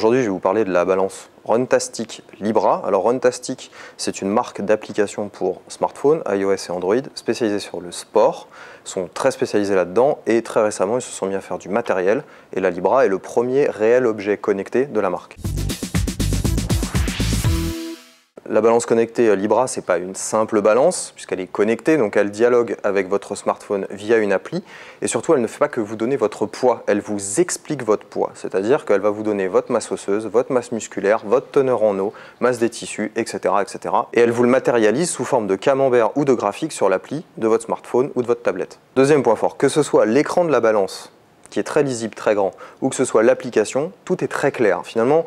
Aujourd'hui, je vais vous parler de la balance Runtastic Libra. Alors Runtastic, c'est une marque d'application pour smartphone, iOS et Android, spécialisée sur le sport. Ils sont très spécialisés là-dedans et très récemment, ils se sont mis à faire du matériel. Et la Libra est le premier réel objet connecté de la marque. La balance connectée Libra, ce n'est pas une simple balance, puisqu'elle est connectée, donc elle dialogue avec votre smartphone via une appli. Et surtout, elle ne fait pas que vous donner votre poids, elle vous explique votre poids. C'est-à-dire qu'elle va vous donner votre masse osseuse, votre masse musculaire, votre teneur en eau, masse des tissus, etc., etc. Et elle vous le matérialise sous forme de camembert ou de graphique sur l'appli de votre smartphone ou de votre tablette. Deuxième point fort, que ce soit l'écran de la balance, qui est très lisible, très grand, ou que ce soit l'application, tout est très clair. Finalement,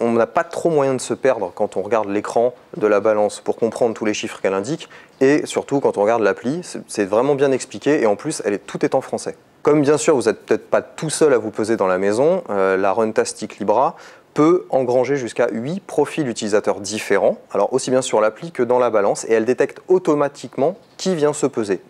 on n'a pas trop moyen de se perdre quand on regarde l'écran de la balance pour comprendre tous les chiffres qu'elle indique, et surtout quand on regarde l'appli, c'est vraiment bien expliqué et en plus tout est en français. Comme bien sûr vous n'êtes peut-être pas tout seul à vous peser dans la maison, la Runtastic Libra peut engranger jusqu'à 8 profils utilisateurs différents, alors aussi bien sur l'appli que dans la balance, et elle détecte automatiquement qui vient se peser.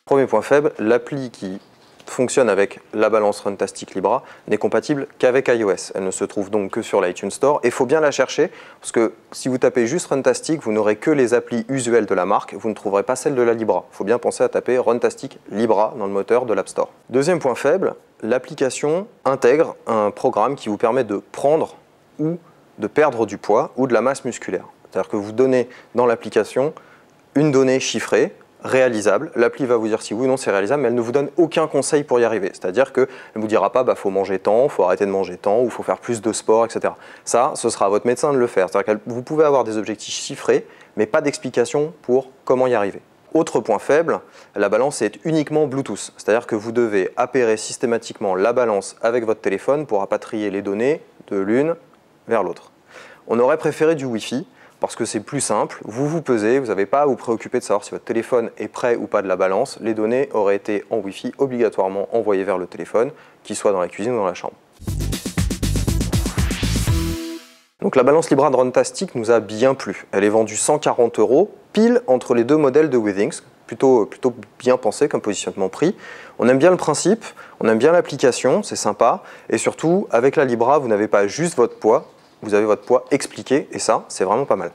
Premier point faible, l'appli qui fonctionne avec la balance Runtastic Libra n'est compatible qu'avec iOS. Elle ne se trouve donc que sur l'iTunes Store et il faut bien la chercher parce que si vous tapez juste Runtastic, vous n'aurez que les applis usuelles de la marque, vous ne trouverez pas celle de la Libra. Il faut bien penser à taper Runtastic Libra dans le moteur de l'App Store. Deuxième point faible, l'application intègre un programme qui vous permet de prendre ou de perdre du poids ou de la masse musculaire. C'est-à-dire que vous donnez dans l'application une donnée chiffrée, réalisable, l'appli va vous dire si oui ou non c'est réalisable, mais elle ne vous donne aucun conseil pour y arriver. C'est-à-dire qu'elle ne vous dira pas faut manger tant, faut arrêter de manger tant, ou faut faire plus de sport, etc. Ça, ce sera à votre médecin de le faire. C'est-à-dire que vous pouvez avoir des objectifs chiffrés, mais pas d'explication pour comment y arriver. Autre point faible, la balance est uniquement Bluetooth. C'est-à-dire que vous devez appairer systématiquement la balance avec votre téléphone pour rapatrier les données de l'une vers l'autre. On aurait préféré du Wi-Fi, parce que c'est plus simple, vous vous pesez, vous n'avez pas à vous préoccuper de savoir si votre téléphone est prêt ou pas de la balance, les données auraient été en Wi-Fi obligatoirement envoyées vers le téléphone, qu'il soit dans la cuisine ou dans la chambre. Donc la balance Libra de Runtastic nous a bien plu. Elle est vendue 140 €, pile entre les deux modèles de Withings, plutôt bien pensé comme positionnement prix. On aime bien le principe, on aime bien l'application, c'est sympa, et surtout avec la Libra, vous n'avez pas juste votre poids, vous avez votre poids expliqué et ça, c'est vraiment pas mal.